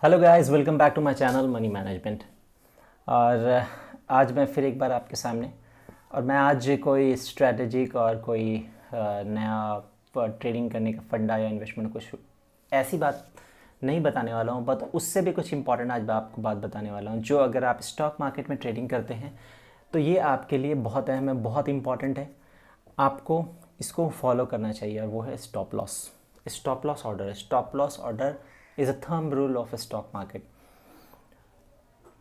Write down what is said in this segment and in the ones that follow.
Hello guys, welcome back to my channel money management. और आज मैं फिर एक बार आपके सामने, और मैं आज कोई स्ट्रेटेजिक और कोई नया ट्रेडिंग करने का फंडा या इन्वेस्टमेंट कुछ ऐसी बात नहीं बताने वाला हूँ, बट उससे भी कुछ इंपॉर्टेंट आज मैं आपको बात बताने वाला हूँ जो अगर आप स्टॉक मार्केट में ट्रेडिंग करते हैं तो ये आपके लिए बहुत अहम है, बहुत इंपॉर्टेंट है। आपको इसको फॉलो करना चाहिए और वो है stop loss. Stop loss order, stop loss order is a thumb rule of stock market.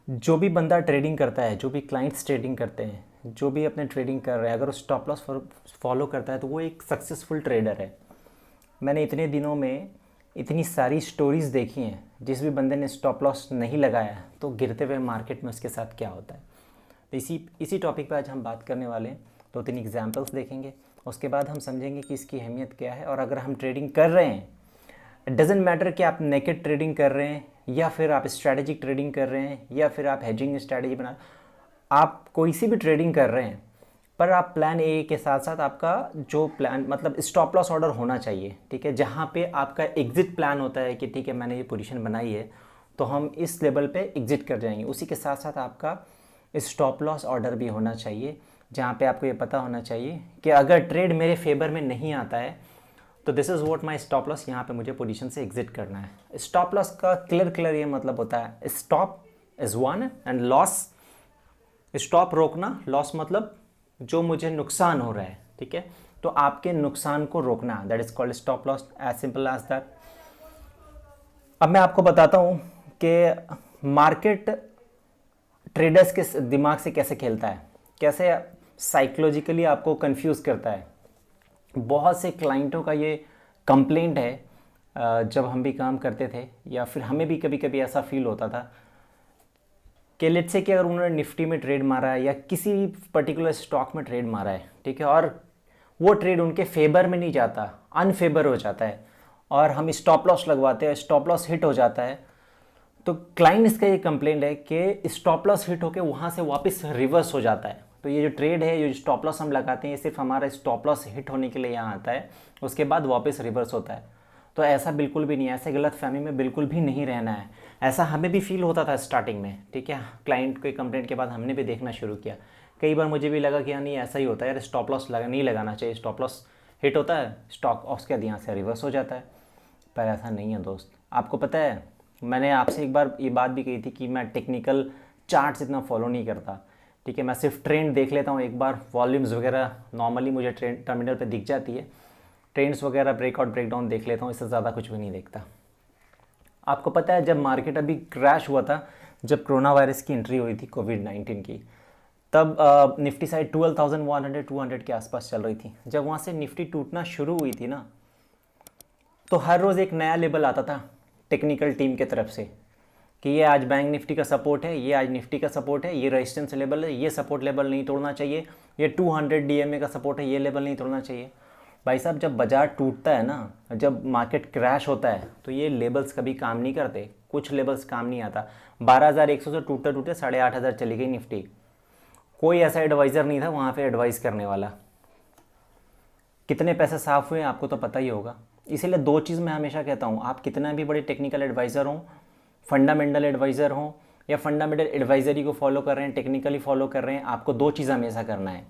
जो भी बंदा ट्रेडिंग करता है, जो भी क्लाइंट्स ट्रेडिंग करते हैं, जो भी अपने ट्रेडिंग कर रहे हैं, अगर वो स्टॉप लॉस फॉलो करता है तो वो एक सक्सेसफुल ट्रेडर है। मैंने इतने दिनों में इतनी सारी स्टोरीज़ देखी हैं, जिस भी बंदे ने स्टॉप लॉस नहीं लगाया तो गिरते हुए मार्केट में उसके साथ क्या होता है। तो इसी टॉपिक पर आज हम बात करने वाले हैं। 2-3 एग्जाम्पल्स देखेंगे, उसके बाद हम समझेंगे कि इसकी अहमियत क्या है। और अगर हम ट्रेडिंग कर रहे हैं, इट डजेंट मैटर कि आप नेकेड ट्रेडिंग कर रहे हैं या फिर आप स्ट्रैटेजिक ट्रेडिंग कर रहे हैं या फिर आप हेजिंग स्ट्रैटेजी बना, आप कोई सी भी ट्रेडिंग कर रहे हैं, पर आप प्लान ए के साथ साथ आपका जो प्लान मतलब स्टॉप लॉस ऑर्डर होना चाहिए, ठीक है। जहाँ पे आपका एग्जिट प्लान होता है कि ठीक है मैंने ये पोजीशन बनाई है तो हम इस लेवल पे एग्जिट कर जाएंगे, उसी के साथ साथ आपका स्टॉप लॉस ऑर्डर भी होना चाहिए। जहाँ पे आपको ये पता होना चाहिए कि अगर ट्रेड मेरे फेवर में नहीं आता है तो this is what my stop loss, यहाँ पे मुझे पोजीशन से एग्जिट करना है। स्टॉप लॉस का क्लियर ये मतलब होता है stop is one and loss, stop रोकना, लॉस मतलब जो मुझे नुकसान हो रहा है, ठीक है। तो आपके नुकसान को रोकना, that is called stop loss, as simple as that. अब मैं आपको बताता हूँ कि मार्केट ट्रेडर्स के दिमाग से कैसे खेलता है, कैसे साइकोलॉजिकली आपको कंफ्यूज करता है। बहुत से क्लाइंटों का ये कंप्लेंट है, जब हम भी काम करते थे या फिर हमें भी कभी कभी ऐसा फील होता था कि लेट्स से कि अगर उन्होंने निफ्टी में ट्रेड मारा है या किसी पर्टिकुलर स्टॉक में ट्रेड मारा है, ठीक है, और वो ट्रेड उनके फेवर में नहीं जाता, अनफेवर हो जाता है, और हम स्टॉप लॉस लगवाते हैं, स्टॉप लॉस हिट हो जाता है, तो क्लाइंट्स का ये कंप्लेंट है कि स्टॉप लॉस हिट होकर वहाँ से वापस रिवर्स हो जाता है। तो ये जो ट्रेड है, ये जो स्टॉप लॉस हम लगाते हैं, ये सिर्फ हमारा स्टॉप लॉस हिट होने के लिए यहाँ आता है, उसके बाद वापस रिवर्स होता है। तो ऐसा बिल्कुल भी नहीं है, ऐसे गलत फहमी में बिल्कुल भी नहीं रहना है। ऐसा हमें भी फील होता था स्टार्टिंग में, ठीक है। क्लाइंट के कंप्लेंट के बाद हमने भी देखना शुरू किया, कई बार मुझे भी लगा कि यार नहीं ऐसा ही होता है यार, स्टॉप लॉस नहीं लगाना चाहिए, स्टॉप लॉस हिट होता है, स्टॉक उसके बाद यहाँ से रिवर्स हो जाता है। पर ऐसा नहीं है दोस्त। आपको पता है, मैंने आपसे एक बार ये बात भी कही थी कि मैं टेक्निकल चार्ट्स इतना फॉलो नहीं करता, ठीक है। मैं सिर्फ ट्रेंड देख लेता हूँ, एक बार वॉल्यूम्स वगैरह नॉर्मली मुझे ट्रेंड टर्मिनल पे दिख जाती है, ट्रेंड्स वगैरह ब्रेकआउट ब्रेकडाउन देख लेता हूँ, इससे ज़्यादा कुछ भी नहीं देखता। आपको पता है जब मार्केट अभी क्रैश हुआ था, जब कोरोना वायरस की एंट्री हुई थी कोविड-19 की, तब निफ्टी साइड 12,100 200 के आसपास चल रही थी। जब वहाँ से निफ्टी टूटना शुरू हुई थी ना, तो हर रोज़ एक नया लेवल आता था टेक्निकल टीम के तरफ से कि ये आज बैंक निफ्टी का सपोर्ट है, ये आज निफ्टी का सपोर्ट है, ये रेजिस्टेंस लेवल है, ये सपोर्ट लेवल नहीं तोड़ना चाहिए, ये 200 डीएमए का सपोर्ट है, ये लेवल नहीं तोड़ना चाहिए। भाई साहब, जब बाजार टूटता है ना, जब मार्केट क्रैश होता है, तो ये लेवल्स कभी काम नहीं करते, कुछ लेवल्स काम नहीं आता। 12,100 से टूटते टूटते 8,500 चली गई निफ्टी। कोई ऐसा एडवाइज़र नहीं था वहाँ पे एडवाइस करने वाला। कितने पैसे साफ़ हुए आपको तो पता ही होगा। इसीलिए दो चीज़ मैं हमेशा कहता हूँ, आप कितना भी बड़े टेक्निकल एडवाइज़र हों, फंडामेंटल एडवाइज़र हों या फंडामेंटल एडवाइजरी को फॉलो कर रहे हैं, टेक्निकली फॉलो कर रहे हैं, आपको दो चीज़ हमेशा करना है।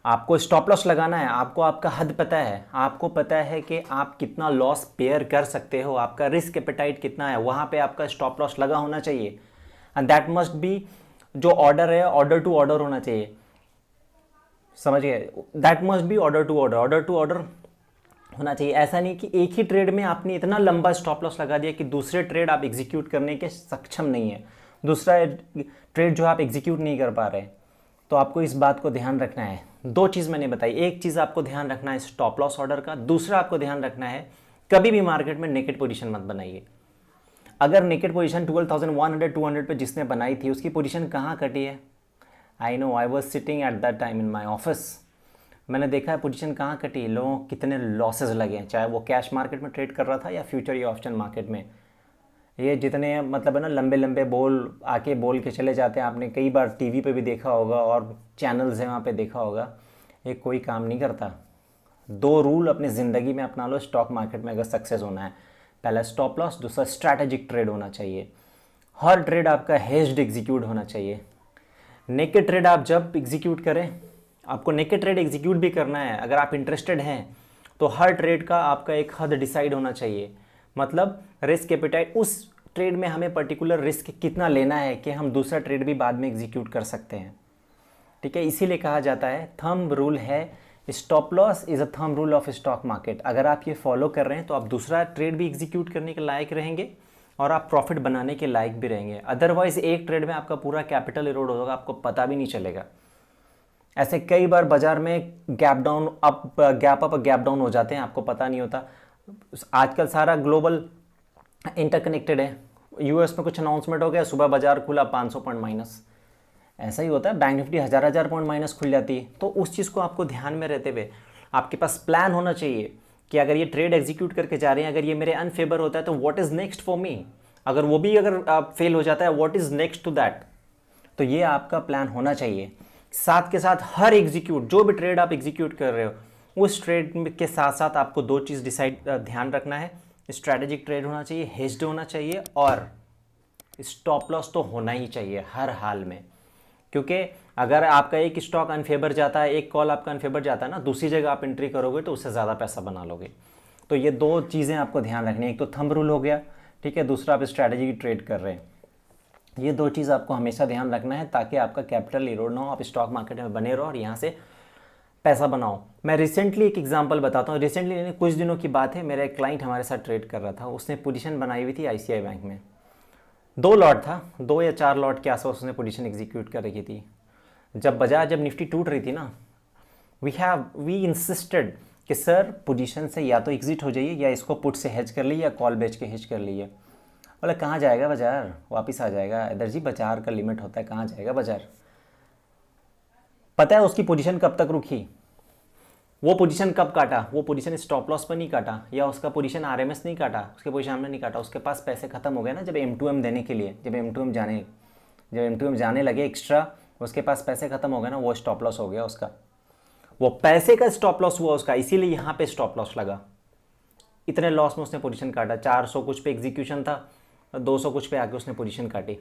आपको स्टॉप लॉस लगाना है, आपको आपका हद पता है, आपको पता है कि आप कितना लॉस पेयर कर सकते हो, आपका रिस्क एपेटाइट कितना है, वहाँ पे आपका स्टॉप लॉस लगा होना चाहिए। एंड दैट मस्ट बी, जो ऑर्डर है ऑर्डर टू ऑर्डर होना चाहिए, समझ गए। That must be order to order, order to order होना चाहिए। ऐसा नहीं कि एक ही ट्रेड में आपने इतना लंबा स्टॉप लॉस लगा दिया कि दूसरे ट्रेड आप एग्जीक्यूट करने के सक्षम नहीं है, दूसरा ट्रेड जो आप एग्जीक्यूट नहीं कर पा रहे। तो आपको इस बात को ध्यान रखना है। दो चीज़ मैंने बताई, एक चीज़ आपको ध्यान रखना है स्टॉप लॉस ऑर्डर का, दूसरा आपको ध्यान रखना है कभी भी मार्केट में नेकेड पोजीशन मत बनाइए। अगर नेकेड पोजीशन 12,100 200 पे जिसने बनाई थी उसकी पोजीशन कहाँ कटी है, I know, I was sitting at that time in my office. मैंने देखा है पोजीशन कहाँ कटी, लोगों को कितने लॉसेस लगे हैं, चाहे वो कैश मार्केट में ट्रेड कर रहा था या फ्यूचर या ऑप्शन मार्केट में। ये जितने मतलब है ना लंबे लंबे बोल आके बोल के चले जाते हैं, आपने कई बार टीवी पे भी देखा होगा और चैनल्स हैं वहाँ पे देखा होगा, ये कोई काम नहीं करता। दो रूल अपनी ज़िंदगी में अपना लो स्टॉक मार्केट में अगर सक्सेस होना है, पहला स्टॉप लॉस, दूसरा स्ट्रैटेजिक ट्रेड होना चाहिए। हर ट्रेड आपका हेज्ड एग्जीक्यूट होना चाहिए। नेकेड ट्रेड आप जब एग्जीक्यूट करें, आपको नेकेड ट्रेड एग्जीक्यूट भी करना है, अगर आप इंटरेस्टेड हैं तो हर ट्रेड का आपका एक हद डिसाइड होना चाहिए। मतलब रिस्क एपेटाइट, उस ट्रेड में हमें पर्टिकुलर रिस्क कितना लेना है कि हम दूसरा ट्रेड भी बाद में एग्जीक्यूट कर सकते हैं। ठीक है, इसीलिए कहा जाता है, थंब रूल है, stop loss is a thumb rule of stock market. अगर आप ये फॉलो कर रहे हैं तो आप दूसरा ट्रेड भी एग्जीक्यूट करने के लायक रहेंगे और आप प्रॉफिट बनाने के लायक भी रहेंगे। अदरवाइज एक ट्रेड में आपका पूरा कैपिटल इरोड होगा, आपको पता भी नहीं चलेगा। ऐसे कई बार बाजार में gap down up gap up gap down हो जाते हैं, आपको पता नहीं होता। आजकल सारा ग्लोबल इंटरकनेक्टेड है। यूएस में कुछ अनाउंसमेंट हो गया, सुबह बाजार खुला 500 पॉइंट माइनस, ऐसा ही होता है। बैंक निफ्टी हज़ार पॉइंट माइनस खुल जाती है। तो उस चीज़ को आपको ध्यान में रहते हुए आपके पास प्लान होना चाहिए कि अगर ये ट्रेड एग्जीक्यूट करके जा रहे हैं, अगर ये मेरे अनफेवर होता है तो what is next for me, अगर वो भी अगर फेल हो जाता है what is next to that. तो ये आपका प्लान होना चाहिए। साथ के साथ हर एग्जीक्यूट, जो भी ट्रेड आप एग्जीक्यूट कर रहे हो उस ट्रेड के साथ साथ आपको दो चीज़ ध्यान रखना है। स्ट्रैटेजिक ट्रेड होना चाहिए, हेज्ड होना चाहिए, और स्टॉप लॉस तो होना ही चाहिए हर हाल में। क्योंकि अगर आपका एक स्टॉक अनफेवर जाता है, एक कॉल आपका अनफेवर जाता है ना, दूसरी जगह आप एंट्री करोगे तो उससे ज़्यादा पैसा बना लोगे। तो ये दो चीज़ें आपको ध्यान रखनी है, एक तो थंब रूल हो गया, ठीक है, दूसरा आप स्ट्रैटेजी की ट्रेड कर रहे हैं। ये दो चीज़ आपको हमेशा ध्यान रखना है ताकि आपका कैपिटल इरोड ना हो, आप स्टॉक मार्केट में बने रहो और यहाँ से पैसा बनाओ। मैं रिसेंटली एक एग्जांपल बताता हूँ। रिसेंटली कुछ दिनों की बात है, मेरा एक क्लाइंट हमारे साथ ट्रेड कर रहा था। उसने पोजीशन बनाई हुई थी आईसीआई बैंक में, 2 लॉट था, 2 या 4 लॉट के आसपास उसने पोजीशन एग्जीक्यूट कर रखी थी। जब निफ्टी टूट रही थी ना, वी इंसिस्टेड कि सर पोजीशन से या तो एग्जिट हो जाइए या इसको पुट से हेज कर लीजिए या कॉल बेच के हेज कर लीजिए। बोला कहाँ जाएगा बाजार, वापस आ जाएगा। इधर जी बाजार का लिमिट होता है, कहाँ जाएगा बाजार। पता है उसकी पोजीशन कब तक रुकी, वो पोजीशन कब काटा, वो पोजीशन स्टॉप लॉस पर नहीं काटा या उसका पोजीशन आरएमएस नहीं काटा, उसके पोजीशन में नहीं काटा। उसके पास पैसे खत्म हो गए ना, जब M2M देने के लिए, जब M2M जाने लगे एक्स्ट्रा, उसके पास पैसे खत्म हो गए ना, वो स्टॉप लॉस हो गया उसका, वो पैसे का स्टॉप लॉस हुआ उसका, इसीलिए यहाँ पे स्टॉप लॉस लगा। इतने लॉस में उसने पोजीशन काटा, 400 कुछ पे एग्जीक्यूशन था, 200 कुछ पे आके उसने पोजीशन काटी।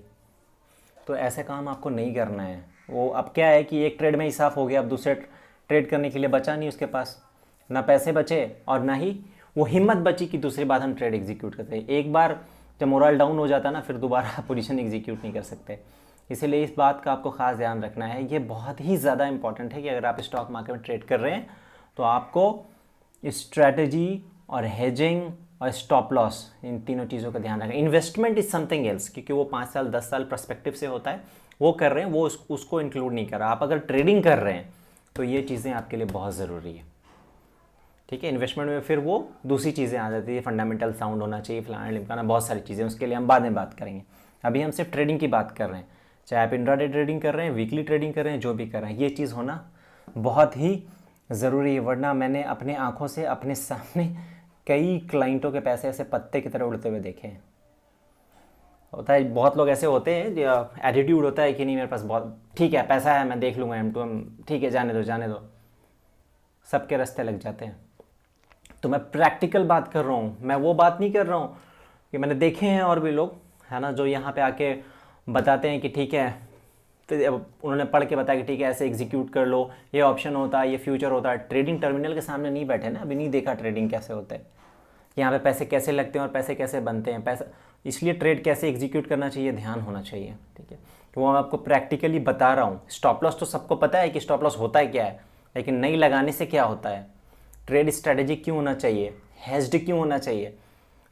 तो ऐसे काम आपको नहीं करना है। वो अब क्या है कि एक ट्रेड में ही साफ हो गया, अब दूसरे ट्रेड करने के लिए बचा नहीं उसके पास, ना पैसे बचे और ना ही वो हिम्मत बची कि दूसरी बार हम ट्रेड एग्जीक्यूट करते हैं। एक बार जब मोरल डाउन हो जाता है ना, फिर दोबारा पोजीशन एग्जीक्यूट नहीं कर सकते। इसीलिए इस बात का आपको ख़ास ध्यान रखना है। ये बहुत ही ज़्यादा इंपॉर्टेंट है कि अगर आप स्टॉक मार्केट में ट्रेड कर रहे हैं तो आपको स्ट्रैटेजी और हेजिंग और स्टॉप लॉस, इन तीनों चीज़ों का ध्यान रखें। इन्वेस्टमेंट इज़ समथिंग एल्स, क्योंकि वो 5 साल 10 साल पर्सपेक्टिव से होता है, वो कर रहे हैं, वो उसको इंक्लूड नहीं कर रहा। आप अगर ट्रेडिंग कर रहे हैं तो ये चीज़ें आपके लिए बहुत ज़रूरी है। ठीक है, इन्वेस्टमेंट में फिर वो दूसरी चीज़ें आ जाती है, फंडामेंटल साउंड होना चाहिए, फलाना लिमकाना, बहुत सारी चीज़ें, उसके लिए हम बाद में बात करेंगे। अभी हम सिर्फ ट्रेडिंग की बात कर रहे हैं, चाहे आप इंट्राडे ट्रेडिंग कर रहे हैं, वीकली ट्रेडिंग कर रहे हैं, जो भी कर रहे हैं, ये चीज़ होना बहुत ही ज़रूरी है। वरना मैंने अपने आँखों से अपने सामने कई क्लाइंटों के पैसे ऐसे पत्ते की तरह उड़ते हुए देखे हैं। होता है, बहुत लोग ऐसे होते हैं, एटीट्यूड होता है कि नहीं मेरे पास बहुत ठीक है पैसा है, मैं देख लूँगा M2M, ठीक है जाने दो, सबके रास्ते लग जाते हैं। तो मैं प्रैक्टिकल बात कर रहा हूँ, मैं वो बात नहीं कर रहा हूँ कि मैंने देखे हैं और भी लोग है ना, जो यहाँ पे आके बताते हैं कि ठीक है, तो उन्होंने पढ़ के बताया कि ठीक है ऐसे एग्जीक्यूट कर लो, ये ऑप्शन होता है, ये फ्यूचर होता है। ट्रेडिंग टर्मिनल के सामने नहीं बैठे ना, अभी नहीं देखा ट्रेडिंग कैसे होता है, यहाँ पे पैसे कैसे लगते हैं और पैसे कैसे बनते हैं, पैसा, इसलिए ट्रेड कैसे एग्जीक्यूट करना चाहिए ध्यान होना चाहिए। ठीक है, तो वो मैं आपको प्रैक्टिकली बता रहा हूँ। स्टॉप लॉस तो सबको पता है कि स्टॉप लॉस होता है क्या है, लेकिन नहीं लगाने से क्या होता है, ट्रेड स्ट्रैटेजी क्यों होना चाहिए, हेज्ड क्यों होना चाहिए।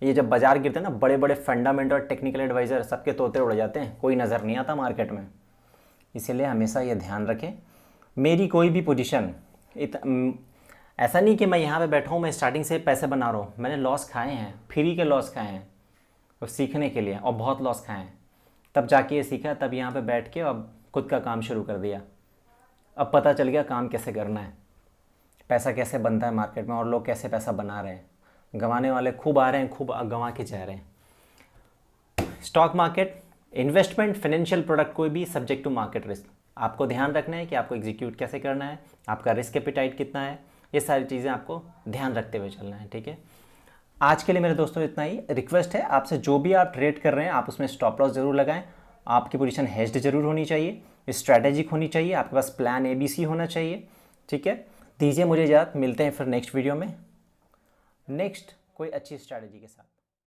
ये जब बाजार गिरते हैं ना, बड़े बड़े फंडामेंटल और टेक्निकल एडवाइज़र सबके तोते उड़ जाते हैं, कोई नज़र नहीं आता मार्केट में। इसीलिए हमेशा ये ध्यान रखें, मेरी कोई भी पोजीशन ऐसा नहीं कि मैं यहाँ पे बैठा हूँ, मैं स्टार्टिंग से पैसे बना रहा हूँ। मैंने लॉस खाए हैं, फ्री के लॉस खाए हैं और सीखने के लिए, और बहुत लॉस खाए हैं, तब जाके ये सीखा, तब यहाँ पे बैठ के अब खुद का काम शुरू कर दिया। अब पता चल गया काम कैसे करना है, पैसा कैसे बनता है मार्केट में और लोग कैसे पैसा बना रहे हैं। गंवाने वाले खूब आ रहे हैं, खूब गंवा के जा रहे हैं। Stock market, investment, financial product, कोई भी सब्जेक्ट टू मार्केट रिस्क। आपको ध्यान रखना है कि आपको एग्जीक्यूट कैसे करना है, आपका रिस्क एपिटाइट कितना है, ये सारी चीज़ें आपको ध्यान रखते हुए चलना है। ठीक है, आज के लिए मेरे दोस्तों इतना ही। रिक्वेस्ट है आपसे, जो भी आप ट्रेड कर रहे हैं आप उसमें स्टॉप लॉस ज़रूर लगाएं, आपकी पोजीशन हेज्ड ज़रूर होनी चाहिए, स्ट्रैटेजिक होनी चाहिए, आपके पास प्लान ABC होना चाहिए। ठीक है, दीजिए मुझे इजाज़त, मिलते हैं फिर नेक्स्ट वीडियो में नेक्स्ट कोई अच्छी स्ट्रैटेजी के साथ।